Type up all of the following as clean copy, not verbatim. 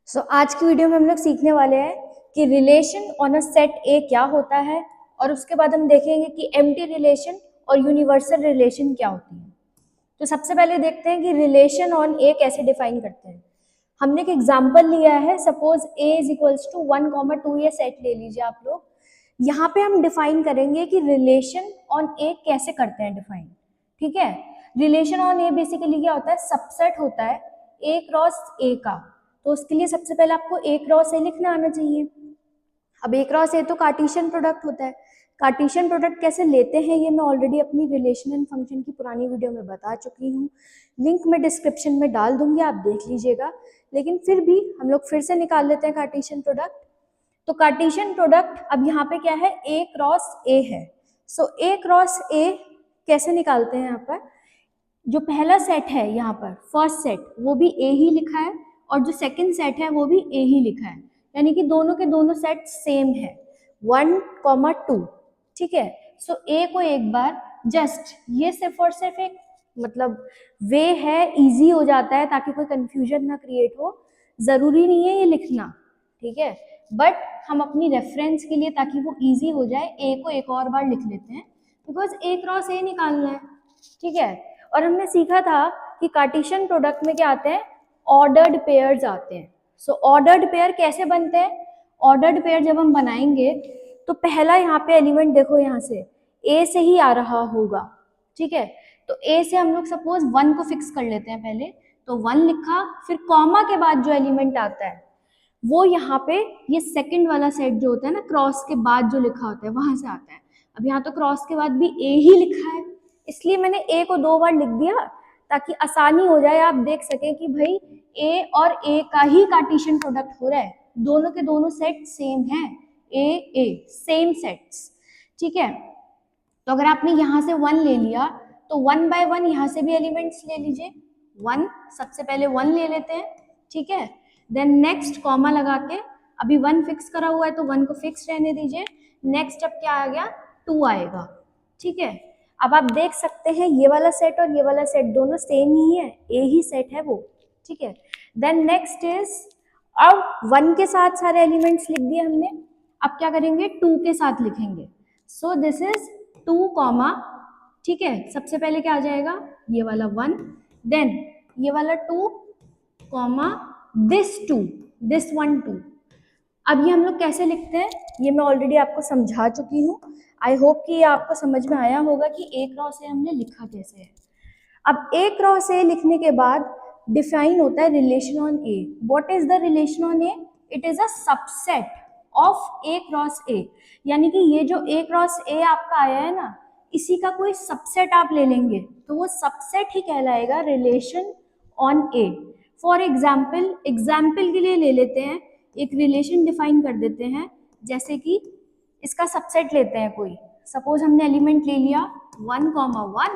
आज की वीडियो में हम लोग सीखने वाले हैं कि रिलेशन ऑन अ सेट ए क्या होता है और उसके बाद हम देखेंगे कि एम्प्टी रिलेशन और यूनिवर्सल रिलेशन क्या होती है। तो सबसे पहले देखते हैं कि रिलेशन ऑन ए कैसे डिफाइन करते हैं। हमने एक एग्जांपल लिया है, suppose A is equals to 1, 2 ये सेट ले लीजिए आप लोग। यहाँ पे हम डिफाइन करेंगे कि रिलेशन ऑन ए कैसे करते हैं डिफाइन। ठीक है, रिलेशन ऑन ए बेसिकली क्या होता है, सबसेट होता है ए क्रॉस ए का। तो उसके लिए सबसे पहले आपको ए क्रॉस ए लिखना आना चाहिए। अब ए क्रॉस ए तो कार्टेशियन प्रोडक्ट होता है। कार्टेशियन प्रोडक्ट कैसे लेते हैं ये मैं ऑलरेडी अपनी रिलेशन एंड फंक्शन की पुरानी वीडियो में बता चुकी हूँ, लिंक मैं डिस्क्रिप्शन में डाल दूंगी, आप देख लीजिएगा। लेकिन फिर भी हम लोग फिर से निकाल लेते हैं कार्टेशियन प्रोडक्ट। तो कार्टेशियन प्रोडक्ट अब यहाँ पे क्या है, ए क्रॉस ए है। सो ए क्रॉस ए कैसे निकालते हैं, यहाँ पर जो पहला सेट है, यहाँ पर फर्स्ट सेट वो भी ए ही लिखा है और जो सेकंड सेट है वो भी ए ही लिखा है, यानी कि दोनों के दोनों सेट सेम है 1, 2। ठीक है, सो ए को एक बार जस्ट ये सिर्फ और सिर्फ एक मतलब वे है, इजी हो जाता है ताकि कोई कंफ्यूजन ना क्रिएट हो, जरूरी नहीं है ये लिखना। ठीक है, बट हम अपनी रेफरेंस के लिए ताकि वो इजी हो जाए ए को एक और बार लिख लेते हैं, बिकॉज ए क्रॉस ए निकालना है। ठीक है, और हमने सीखा था कि कार्टेशियन प्रोडक्ट में क्या आते हैं, ऑर्डर्ड पेयर्स आते हैं। सो ऑर्डर्ड पेयर कैसे बनते हैं, ऑर्डर्ड पेयर जब हम बनाएंगे तो पहला यहाँ पे एलिमेंट देखो, यहाँ से ए से ही आ रहा होगा। ठीक है, तो ए से हम लोग सपोज 1 को फिक्स कर लेते हैं पहले, तो 1 लिखा, फिर कॉमा के बाद जो एलिमेंट आता है वो यहाँ पे ये सेकंड वाला सेट जो होता है ना, क्रॉस के बाद जो लिखा होता है वहां से आता है। अब यहाँ तो क्रॉस के बाद भी ए ही लिखा है, इसलिए मैंने ए को 2 बार लिख दिया ताकि आसानी हो जाए, आप देख सकें कि भाई ए और ए का ही कार्टेशियन प्रोडक्ट हो रहा है, दोनों के दोनों सेट सेम है, ए सेम सेट्स। ठीक है, तो अगर आपने यहाँ से 1 ले लिया तो 1 बाय 1 यहाँ से भी एलिमेंट्स ले लीजिए। 1 सबसे पहले 1 ले लेते हैं। ठीक है, देन नेक्स्ट कॉमा लगा के, अभी 1 फिक्स करा हुआ है तो 1 को फिक्स रहने दीजिए। नेक्स्ट अब क्या आ गया, 2 आएगा। ठीक है, अब आप देख सकते हैं ये वाला सेट और ये वाला सेट दोनों सेम ही है, ए ही सेट है वो। ठीक है, देन नेक्स्ट इज, अब 1 के साथ सारे एलिमेंट्स लिख दिए हमने, अब क्या करेंगे, 2 के साथ लिखेंगे। सो दिस इज 2 कॉमा, ठीक है, सबसे पहले क्या आ जाएगा, ये वाला 1, देन ये वाला 2 कॉमा दिस 2, दिस 1 2। अब ये हम लोग कैसे लिखते हैं ये मैं ऑलरेडी आपको समझा चुकी हूँ। आई होप कि ये आपको समझ में आया होगा कि ए क्रॉस ए हमने लिखा कैसे है। अब ए क्रॉस ए लिखने के बाद डिफाइन होता है relation on A. What is the relation on A, it is a subset of A cross ए, यानी कि ये जो ए क्रॉस ए आपका आया है ना, इसी का कोई सबसेट आप ले लेंगे तो वो सबसेट ही कहलाएगा relation on A. For example, example के लिए ले लेते हैं, एक रिलेशन डिफाइन कर देते हैं, जैसे कि इसका सबसेट लेते हैं कोई, सपोज हमने एलिमेंट ले लिया 1, 1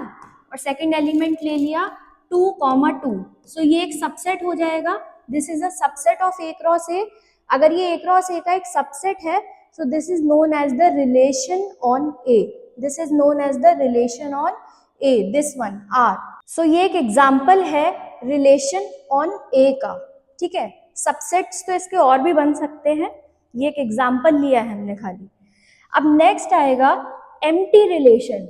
और सेकंड एलिमेंट ले लिया 2, 2। सो ये एक सबसेट हो जाएगा, this is a subset of A cross A. अगर ये ए क्रॉस ए का एक सबसेट है, so this is known as the relation on A, this is known as the relation on A, this one R. सो ये एक example है relation on ए का। ठीक है, सबसेट्स तो इसके और भी बन सकते हैं, ये एक एग्जाम्पल लिया है हमने खाली। अब नेक्स्ट आएगा एम्प्टी रिलेशन।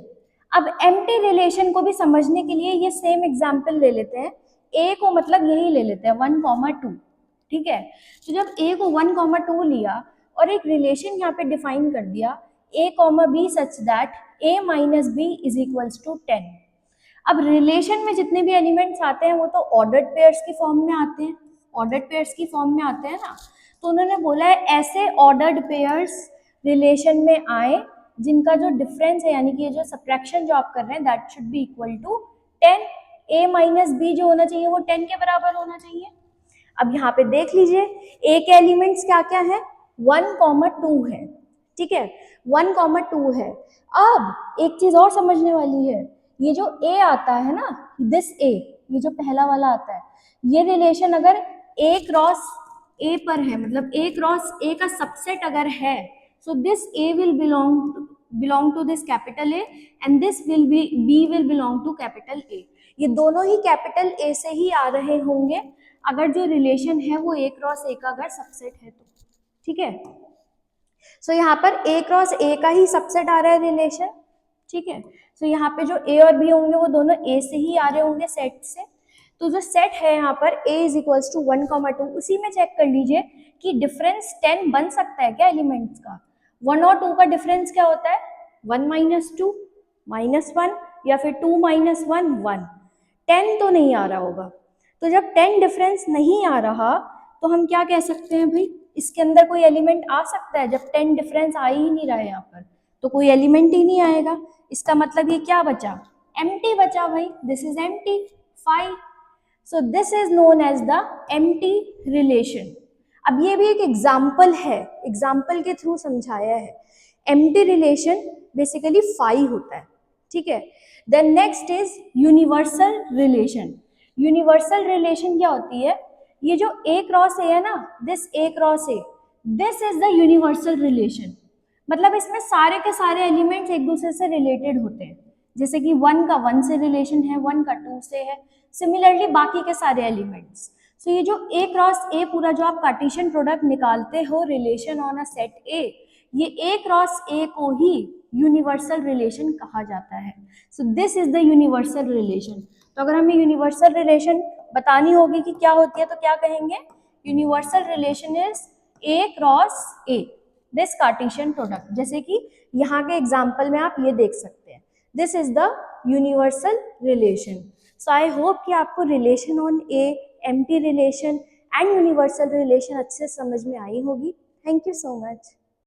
अब एम्प्टी रिलेशन को भी समझने के लिए ये सेम एग्जाम्पल ले लेते हैं, ए को मतलब यही ले लेते हैं 1, 2। ठीक है, तो जब ए को 1, 2 लिया और एक रिलेशन यहाँ पे डिफाइन कर दिया a, b such that a minus B is equals to 10। अब रिलेशन में जितने भी एलिमेंट्स आते हैं वो तो ऑर्डर्ड पेयर्स की फॉर्म में आते हैं, ऑर्डर्ड पेयर्स की फॉर्म में आते हैं ना, तो उन्होंने बोला है ऐसे ऑर्डर्ड पेयर्स रिलेशन में आए जिनका जो डिफरेंस है, यानी कि ये जो सब्ट्रैक्शन जो आप कर रहे हैं, that should be equal to 10। a minus B जो होना चाहिए वो 10 के बराबर होना चाहिए। अब यहाँ पे देख लीजिए a के एलिमेंट्स क्या क्या है, 1, 2 है। ठीक है, 1, 2 है। अब एक चीज और समझने वाली है, ये जो a आता है ना, दिस a, ये जो पहला वाला आता है, ये रिलेशन अगर a क्रॉस a पर है, मतलब a क्रॉस a का सबसेट अगर है, so this a will belong to this capital A and this will be b will belong to capital A। ये दोनों ही कैपिटल A से ही आ रहे होंगे। अगर जो रिलेशन है वो A क्रॉस A का अगर सबसेट है तो, ठीक है। सो यहाँ पर A क्रॉस A का ही सबसेट आ रहा है रिलेशन, ठीक है। सो यहाँ पे जो A और B होंगे वो दोनों A से ही आ रहे होंगे, सेट से। तो जो सेट है यहाँ पर A इज इक्वल्स टू 1, 2, उसी में चेक कर लीजिए कि डिफरेंस 10 बन सकता है क्या एलिमेंट्स का। 1 और 2 का डिफरेंस क्या होता है, 1 - 2 -1, या फिर 2 - 1 1। 10 तो नहीं आ रहा होगा। तो जब 10 डिफरेंस नहीं आ रहा तो हम क्या कह सकते हैं भाई, इसके अंदर कोई एलिमेंट आ सकता है। जब 10 डिफरेंस आ ही नहीं रहा है यहाँ पर तो कोई एलिमेंट ही नहीं आएगा। इसका मतलब ये क्या बचा, एम्प्टी बचा भाई, this is empty 5। So this is known as the empty relation. अब ये भी एक एग्जाम्पल है, एग्जाम्पल के थ्रू समझाया है। एम्प्टी रिलेशन बेसिकली 5 होता है, ठीक है। Then next is universal relation. Universal relation क्या होती है, ये जो A क्रॉस A है ना, this A cross A, this is the universal relation. मतलब इसमें सारे के सारे एलिमेंट्स एक दूसरे से रिलेटेड होते हैं। जैसे कि 1 का 1 से रिलेशन है, 1 का 2 से है, सिमिलरली बाकी के सारे एलिमेंट्स। सो ये जो A क्रॉस A पूरा जो आप कार्टेशियन प्रोडक्ट निकालते हो relation on a set A, ये A क्रॉस A को ही यूनिवर्सल रिलेशन कहा जाता है। So this is the universal relation. तो अगर हमें यूनिवर्सल रिलेशन बतानी होगी कि क्या होती है तो क्या कहेंगे, universal relation is A cross A, this Cartesian product. जैसे कि यहाँ के एग्जाम्पल में आप ये देख सकते हैं, this is the universal relation. So I hope कि आपको relation on A, empty relation and universal relation अच्छे से समझ में आई होगी। Thank you so much.